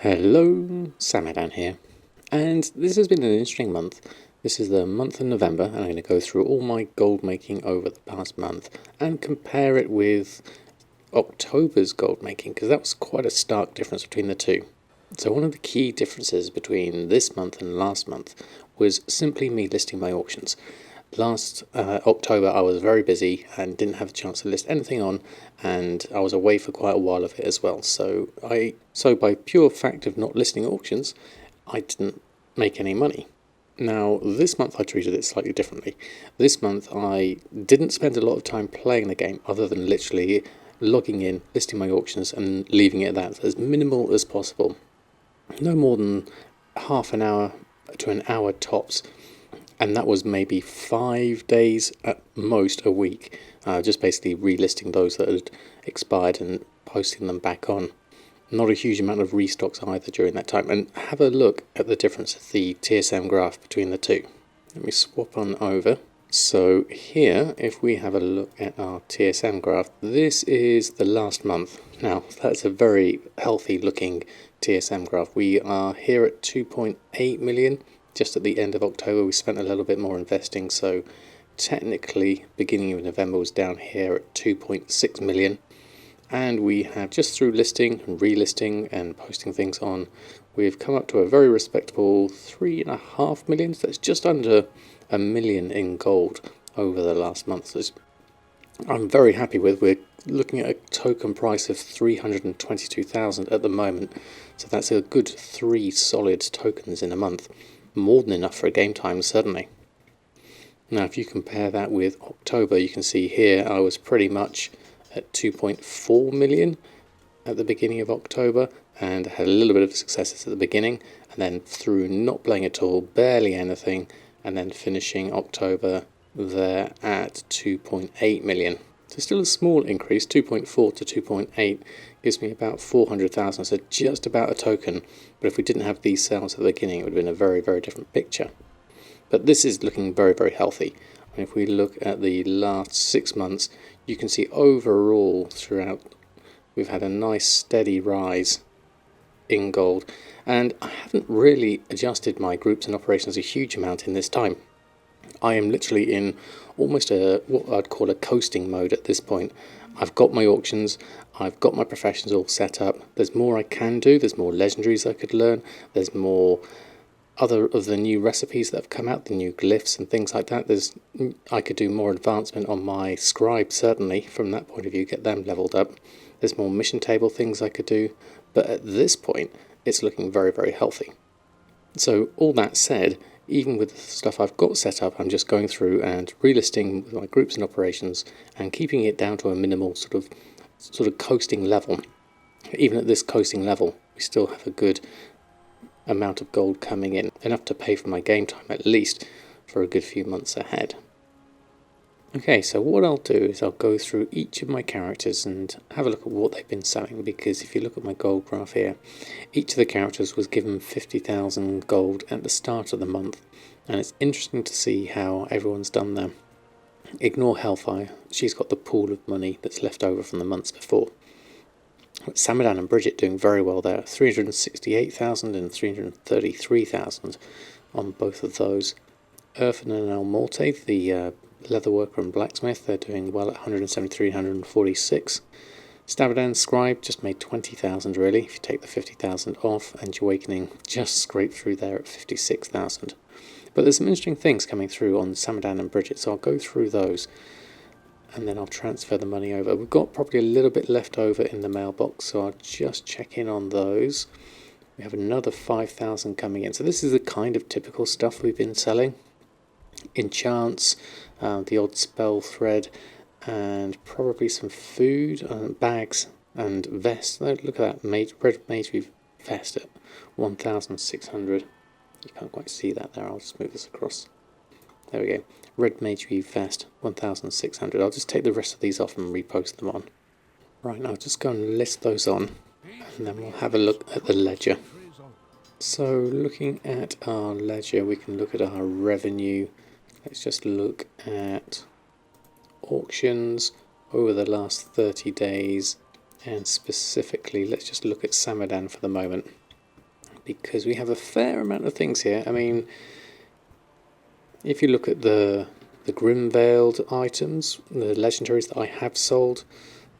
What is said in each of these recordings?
Hello, Samadan here, and this has been an interesting month. This is the month of November, and I'm going to go through all my gold making over the past month and compare it with October's gold making, because that was quite a stark difference between the two. So one of the key differences between this month and last month was simply me listing my auctions. Last October I was very busy and didn't have a chance to list anything on, and I was away for quite a while of it as well. So by pure fact of not listing auctions, I didn't make any money. Now this month I treated it slightly differently. This month I didn't spend a lot of time playing the game other than literally logging in, listing my auctions and leaving it at that, as minimal as possible. No more than half an hour to an hour tops, and that was maybe 5 days at most a week, just basically relisting those that had expired and posting them back on. Not a huge amount of restocks either during that time. And have a look at the difference of the TSM graph between the two. Let me swap on over. So here, if we have a look at our TSM graph, this is the last month. Now, that's a very healthy looking TSM graph. We are here at 2.8 million. Just at the end of October, we spent a little bit more investing, so technically beginning of November was down here at 2.6 million. And we have, just through listing and relisting and posting things on, we've come up to a very respectable 3.5 million. So that's just under a million in gold over the last month. So I'm very happy with. We're looking at a token price of 322,000 at the moment. So that's a good 3 solid tokens in a month. More than enough for a game time, certainly. Now if you compare that with October, you can see here I was pretty much at 2.4 million at the beginning of October, and had a little bit of successes at the beginning, and then through not playing at all, barely anything, and then finishing October there at 2.8 million. So still a small increase, 2.4 to 2.8 gives me about 400,000, so just about a token. But if we didn't have these sales at the beginning, it would have been a very, very different picture. But this is looking very, very healthy. And if we look at the last 6 months, you can see overall throughout we've had a nice steady rise in gold. And I haven't really adjusted my groups and operations a huge amount in this time. I am literally in almost what I'd call a coasting mode at this point. I've got my auctions, I've got my professions all set up. There's more I can do, there's more legendaries I could learn, there's more other of the new recipes that have come out, the new glyphs and things like that. I could do more advancement on my scribe, certainly, from that point of view, get them leveled up. There's more mission table things I could do, but at this point it's looking very, very healthy. So all that said, even with the stuff I've got set up, I'm just going through and relisting with my groups and operations and keeping it down to a minimal sort of coasting level. Even at this coasting level, we still have a good amount of gold coming in, enough to pay for my game time at least for a good few months ahead. Okay, so what I'll do is I'll go through each of my characters and have a look at what they've been selling, because if you look at my gold graph here, each of the characters was given 50,000 gold at the start of the month, and it's interesting to see how everyone's done there. Ignore Hellfire, she's got the pool of money that's left over from the months before. Samadan and Bridget doing very well there, 368,000 and 333,000 on both of those. Urfin and El Morte, the leatherworker and blacksmith, they're doing well at 173 and 146. Samadan Scribe just made 20,000 really, if you take the 50,000 off, and Awakening just scraped through there at 56,000. But there's some interesting things coming through on Samadan and Bridget, so I'll go through those and then I'll transfer the money over. We've got probably a little bit left over in the mailbox, so I'll just check in on those. We have another 5,000 coming in. So this is the kind of typical stuff we've been selling. Enchants, the odd spell thread, and probably some food, bags and vests. Look at that, red mage vest at 1,600. You can't quite see that there, I'll just move this across. There we go. Red Mage Weave Vest, 1,600. I'll just take the rest of these off and repost them on. Right, now just go and list those on, and then we'll have a look at the ledger. So looking at our ledger, we can look at our revenue. Let's just look at auctions over the last 30 days, and specifically let's just look at Samadan for the moment. because we have a fair amount of things here. I mean, if you look at the Grim-Veiled items, the legendaries that I have sold,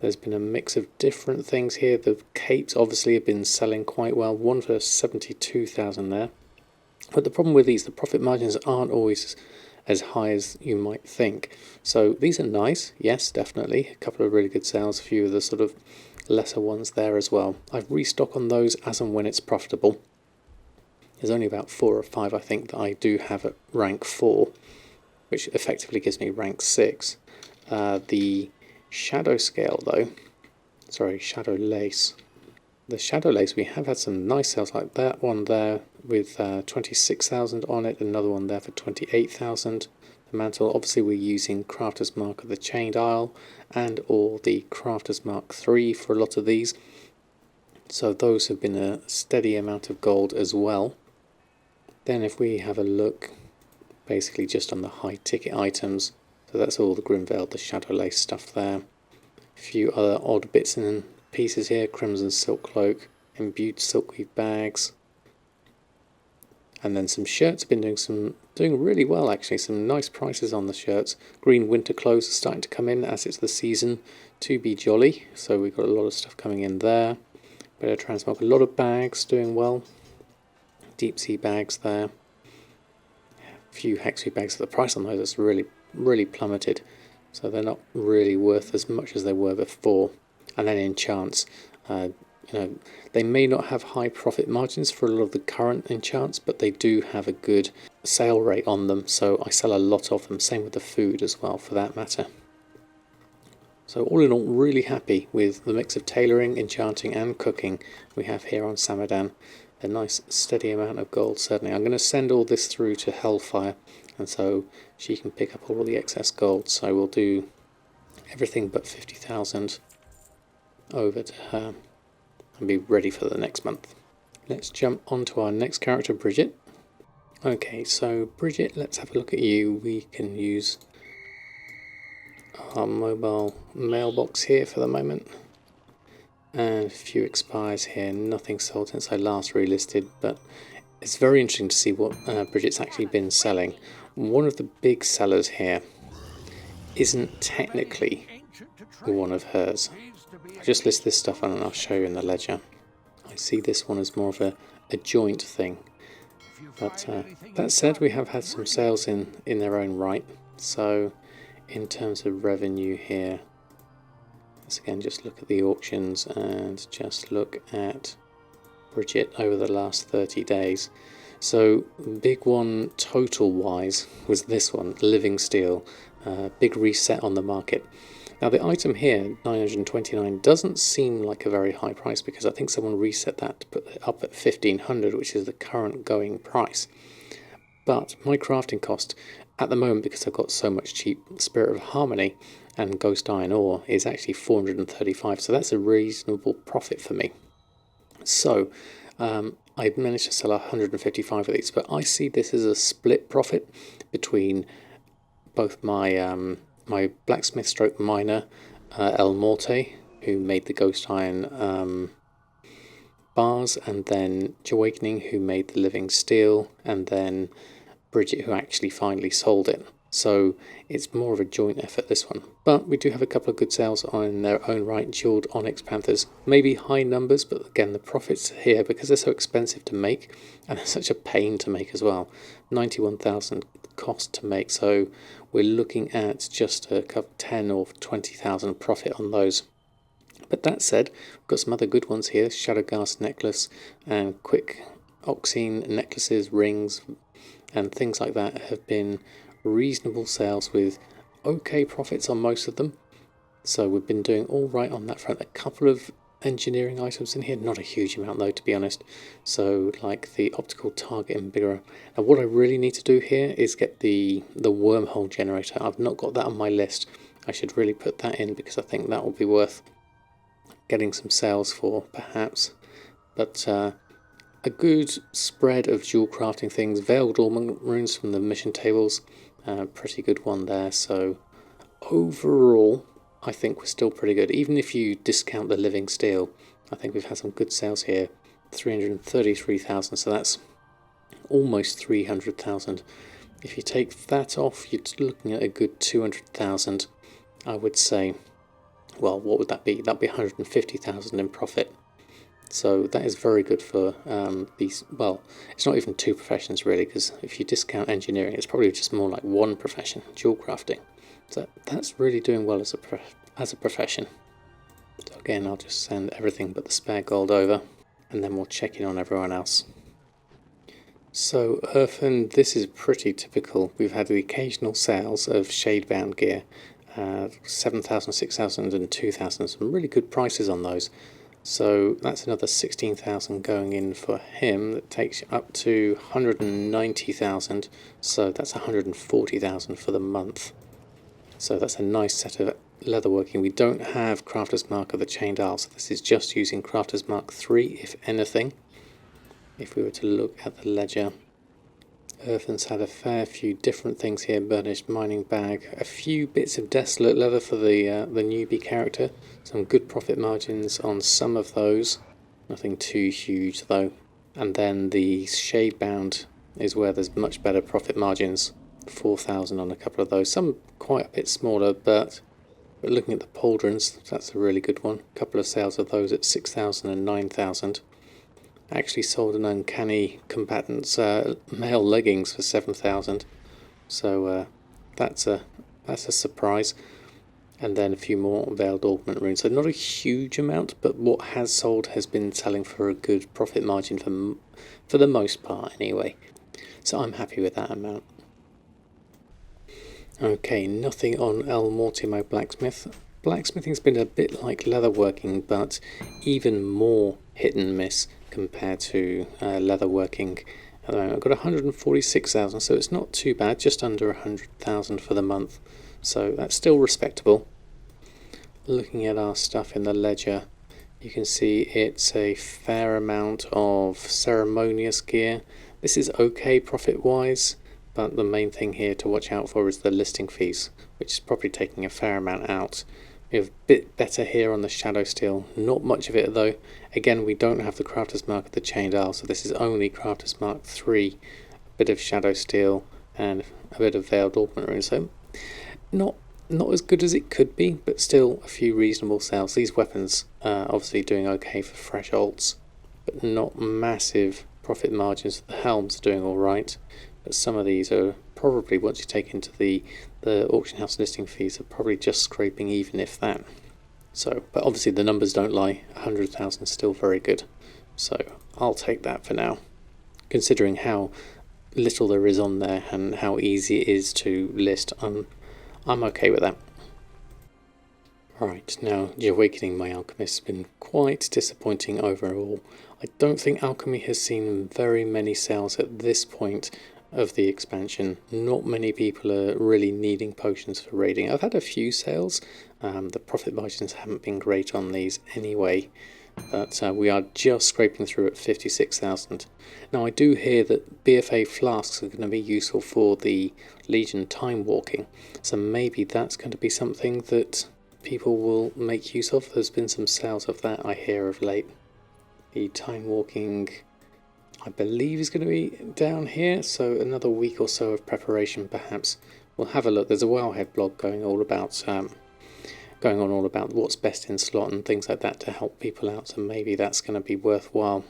there's been a mix of different things here. The capes obviously have been selling quite well, one for 72,000 there. But the problem with these, the profit margins aren't always as high as you might think. So these are nice, yes, definitely. A couple of really good sales, a few of the sort of lesser ones there as well. I've restock on those as and when it's profitable. There's only about 4 or 5 I think that I do have at rank 4, which effectively gives me rank 6. The Shadow Scale though, sorry, Shadow Lace. The Shadow Lace, we have had some nice sales, like that one there with 26,000 on it, another one there for 28,000. The mantle, obviously we're using Crafter's Mark of the Chained Isle and or the Crafter's Mark 3 for a lot of these. So those have been a steady amount of gold as well. Then if we have a look basically just on the high ticket items, so that's all the Grim-Veiled, the Shadow Lace stuff there. A few other odd bits and pieces here, Crimson Silk Cloak, Imbued Silkweave bags, and then some shirts have been doing really well actually, some nice prices on the shirts. Green winter clothes are starting to come in as it's the season to be jolly, so we've got a lot of stuff coming in there. Bit of transmog, a lot of bags doing well, deep sea bags there. A few Hexu bags, the price on those has really plummeted, so they're not really worth as much as they were before. And then enchants, you know, they may not have high profit margins for a lot of the current enchants, but they do have a good sale rate on them, so I sell a lot of them. Same with the food as well, for that matter. So all in all, really happy with the mix of tailoring, enchanting and cooking we have here on Samadan. A nice steady amount of gold, certainly. I'm going to send all this through to Hellfire, and so she can pick up all the excess gold. So we'll do everything but 50,000 over to her and be ready for the next month. Let's jump on to our next character, Bridget. Okay, so Bridget, let's have a look at you. We can use our mobile mailbox here for the moment. And a few expires here, nothing sold since I last relisted, but it's very interesting to see what Bridget's actually been selling. One of the big sellers here isn't technically one of hers. I'll just list this stuff on and I'll show you in the ledger. I see this one as more of a joint thing. But that said, we have had some sales in their own right. So in terms of revenue here, let's again just look at the auctions and just look at Bridget over the last 30 days. So big one total wise was this one, Living Steel, big reset on the market. Now the item here, 929, doesn't seem like a very high price because I think someone reset that to put it up at 1500, which is the current going price. But my crafting cost at the moment, because I've got so much cheap Spirit of Harmony and Ghost Iron Ore, is actually 435, so that's a reasonable profit for me. So I managed to sell 155 of these, but I see this as a split profit between both my my blacksmith stroke miner El Morte, who made the Ghost Iron bars, and then Awakening, who made the Living Steel, and then Bridget, who actually finally sold it. So it's more of a joint effort, this one. But we do have a couple of good sales on their own right. Jeweled Onyx Panthers, maybe high numbers, but again the profits here, because they're so expensive to make and they're such a pain to make as well. 91,000 cost to make, so we're looking at just a couple 10 or 20,000 profit on those. But that said, we've got some other good ones here. Shadowghast necklace and quick oxine necklaces, rings and things like that have been reasonable sales with okay profits on most of them. So we've been doing all right on that front. A couple of engineering items in here, not a huge amount though, to be honest. So like the optical target embiggerer. Now what I really need to do here is get the wormhole generator. I've not got that on my list. I should really put that in because I think that will be worth getting some sales for perhaps. But a good spread of dual crafting things. Veiled Dormant runes from the mission tables, pretty good one there. So overall I think we're still pretty good, even if you discount the Living Steel. I think we've had some good sales here, 333,000, so that's almost 300,000. If you take that off, you're looking at a good 200,000, I would say. Well, what would that be? That'd be 150,000 in profit. So that is very good for these. Well, it's not even two professions really, because if you discount engineering, it's probably just more like one profession, jewel crafting. So that's really doing well as a profession. So again, I'll just send everything but the spare gold over, and then we'll check in on everyone else. So Earthen, this is pretty typical. We've had the occasional sales of shade-bound gear, 7,000, 6,000 and 2,000, some really good prices on those. So that's another 16,000 going in for him. That takes you up to 190,000, so that's 140,000 for the month. So that's a nice set of leatherworking. We don't have Crafter's Mark of the Chained Isle, so this is just using Crafter's Mark 3, if anything. If we were to look at the ledger, Earthen's had a fair few different things here. Burnished mining bag, a few bits of desolate leather for the newbie character. Some good profit margins on some of those. Nothing too huge though. And then the shade bound is where there's much better profit margins. 4,000 on a couple of those. Some quite a bit smaller, but looking at the pauldrons, that's a really good one. A couple of sales of those at 6,000 and 9,000. Actually sold an uncanny combatant's male leggings for 7,000, so that's a surprise. And then a few more veiled augment runes, so not a huge amount, but what has sold has been selling for a good profit margin for the most part anyway, so I'm happy with that amount. Okay, nothing on El Mortimo Blacksmith. Blacksmithing's been a bit like leatherworking, but even more hit and miss compared to leatherworking. At the moment, I've got 146,000, so it's not too bad, just under 100,000 for the month, so that's still respectable. Looking at our stuff in the ledger, you can see it's a fair amount of ceremonious gear. This is okay profit wise, but the main thing here to watch out for is the listing fees, which is probably taking a fair amount out. We have a bit better here on the shadow steel, not much of it though. Again, we don't have the Crafter's Mark of the Chained Isle, so this is only Crafter's Mark 3, a bit of shadow steel and a bit of veiled augment runes. So not as good as it could be, but still a few reasonable sales. These weapons are obviously doing okay for fresh alts, but not massive profit margins. The helms are doing alright, but some of these are probably, once you take into the auction house listing fees, are probably just scraping even, if that. So, but obviously the numbers don't lie. 100,000 is still very good, so I'll take that for now, considering how little there is on there and how easy it is to list. I'm okay with that. Right, now the Awakening My Alchemist has been quite disappointing overall. I don't think Alchemy has seen very many sales at this point of the expansion. Not many people are really needing potions for raiding. I've had a few sales. The profit margins haven't been great on these anyway, but we are just scraping through at 56,000. Now I do hear that BFA flasks are going to be useful for the Legion time walking, so maybe that's going to be something that people will make use of. There's been some sales of that I hear of late. The time walking, I believe, is going to be down here, so another week or so of preparation perhaps. We'll have a look. There's a Wowhead blog going on all about what's best in slot and things like that to help people out, so maybe that's going to be worthwhile.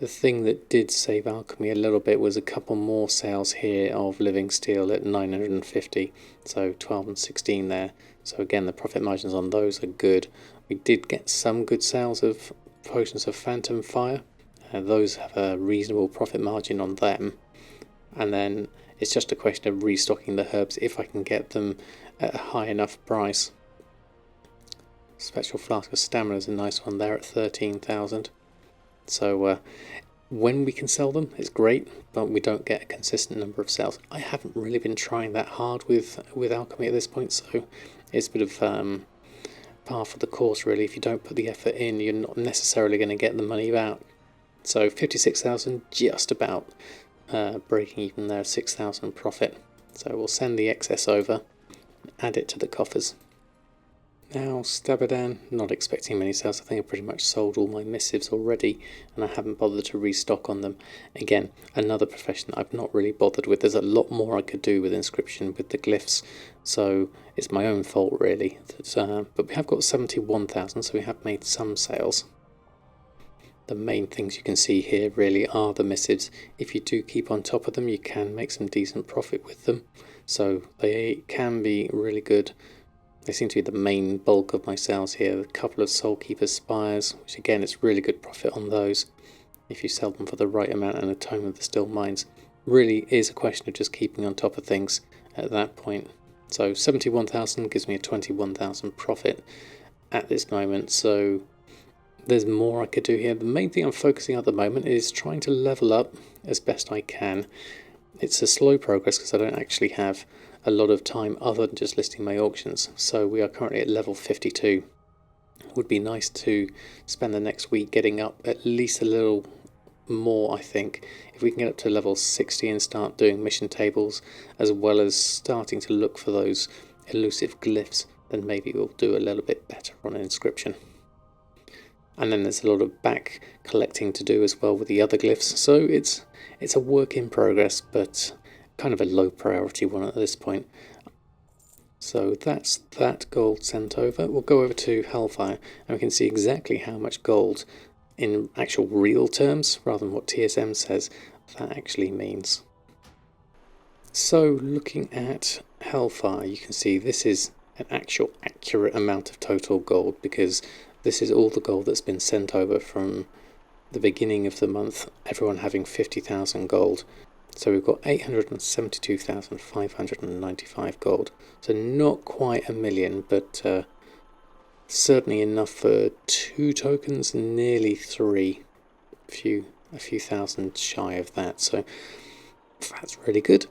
The thing that did save Alchemy a little bit was a couple more sales here of living steel at 950, so 12 and 16 there. So again, the profit margins on those are good. We did get some good sales of potions of phantom fire. Those have a reasonable profit margin on them, and then it's just a question of restocking the herbs if I can get them at a high enough price. Spectral Flask of Stamina is a nice one there at 13,000. So when we can sell them, it's great, but we don't get a consistent number of sales. I haven't really been trying that hard with Alchemy at this point, so it's a bit of par for the course really. If you don't put the effort in, you're not necessarily going to get the money out. So 56,000, just about breaking even there, 6,000 profit. So we'll send the excess over, add it to the coffers. Now, Samadan, not expecting many sales. I think I've pretty much sold all my missives already, and I haven't bothered to restock on them. Again, another profession that I've not really bothered with. There's a lot more I could do with Inscription, with the glyphs, so it's my own fault really. But we have got 71,000, so we have made some sales. The main things you can see here really are the missives. If you do keep on top of them, you can make some decent profit with them, so they can be really good. They seem to be the main bulk of my sales here. A couple of Soulkeeper Spires, which again, it's really good profit on those if you sell them for the right amount, and a Tome of the Still Mines. Really is a question of just keeping on top of things at that point. So 71,000 gives me a 21,000 profit at this moment, so there's more I could do here. The main thing I'm focusing on at the moment is trying to level up as best I can. It's a slow progress because I don't actually have a lot of time other than just listing my auctions. So we are currently at level 52. It would be nice to spend the next week getting up at least a little more, I think. If we can get up to level 60 and start doing mission tables, as well as starting to look for those elusive glyphs, then maybe we'll do a little bit better on Inscription. And then there's a lot of back collecting to do as well with the other glyphs, so it's a work in progress, but kind of a low priority one at this point. So that's that gold sent over. We'll go over to Hellfire and we can see exactly how much gold in actual real terms, rather than what TSM says, that actually means. So looking at Hellfire, you can see this is an actual accurate amount of total gold, because this is all the gold that's been sent over from the beginning of the month, everyone having 50,000 gold. So we've got 872,595 gold. So not quite a million, but certainly enough for 2 tokens, nearly 3. A few thousand shy of that. So that's really good.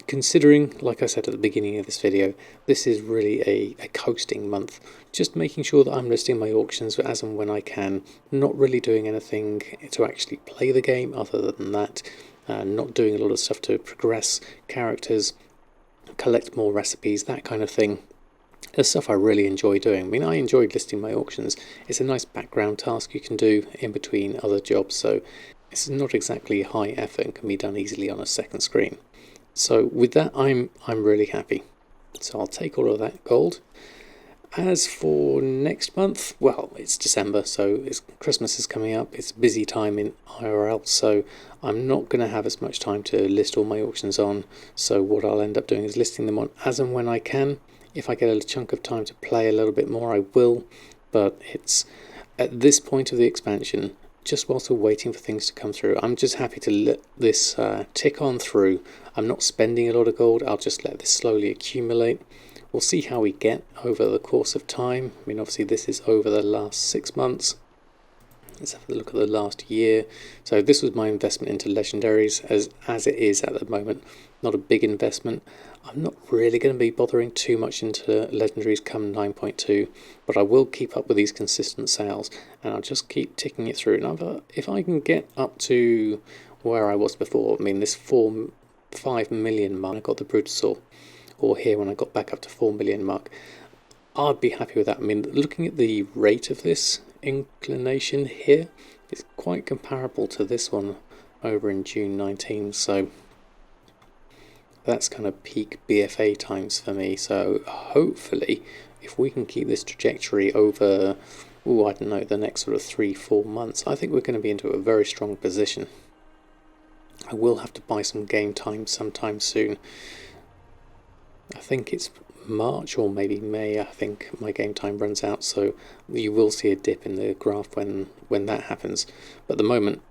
Considering, like I said at the beginning of this video, this is really a coasting month. Just making sure that I'm listing my auctions as and when I can. Not really doing anything to actually play the game other than that. Not doing a lot of stuff to progress characters, collect more recipes, that kind of thing. It's stuff I really enjoy doing. I mean, I enjoyed listing my auctions. It's a nice background task you can do in between other jobs, so it's not exactly high effort and can be done easily on a second screen. So with that, I'm really happy. So I'll take all of that gold. As for next month, well, it's December, so Christmas is coming up. It's a busy time in IRL, so I'm not going to have as much time to list all my auctions on. So what I'll end up doing is listing them on as and when I can. If I get a chunk of time to play a little bit more, I will. But it's at this point of the expansion, just whilst we're waiting for things to come through, I'm just happy to let this tick on through. I'm not spending a lot of gold. I'll just let this slowly accumulate. We'll see how we get over the course of time. I mean, obviously this is over the last 6 months. Let's have a look at the last year. So this was my investment into legendaries, as it is at the moment. Not a big investment. I'm not really going to be bothering too much into legendaries come 9.2, but I will keep up with these consistent sales, and I'll just keep ticking it through. Now, if I can get up to where I was before, I mean, this 5 million mark, I got the Brutal, or here when I got back up to 4 million mark, I'd be happy with that. I mean, looking at the rate of this inclination here, it's quite comparable to this one over in June 19, so that's kind of peak BFA times for me. So hopefully if we can keep this trajectory over, I don't know, the next sort of 3-4 months, I think we're going to be into a very strong position. I will have to buy some game time sometime soon. I think it's March or maybe May, I think my game time runs out, so you will see a dip in the graph when that happens. But at the moment,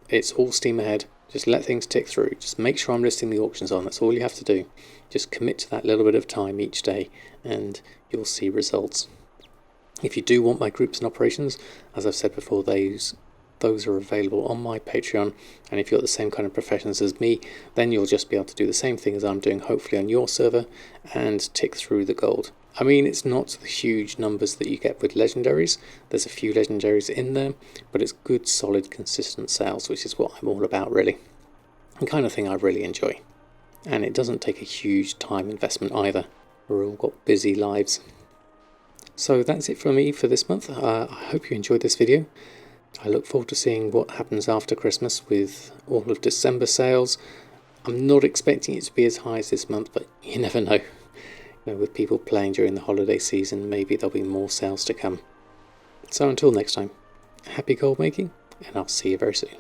it's all steam ahead. Just let things tick through. Just make sure I'm listing the auctions on. That's all you have to do. Just commit to that little bit of time each day and you'll see results. If you do want my groups and operations, as I've said before, those are available on my Patreon, and if you've got the same kind of professions as me, then you'll just be able to do the same thing as I'm doing, hopefully on your server, and tick through the gold. I mean, it's not the huge numbers that you get with legendaries. There's a few legendaries in there, but it's good, solid, consistent sales, which is what I'm all about, really. The kind of thing I really enjoy. And it doesn't take a huge time investment either. We've all got busy lives. So that's it from me for this month. I hope you enjoyed this video. I look forward to seeing what happens after Christmas with all of December sales. I'm not expecting it to be as high as this month, but you never know. With people playing during the holiday season, maybe there'll be more sales to come. So until next time, happy gold making, and I'll see you very soon.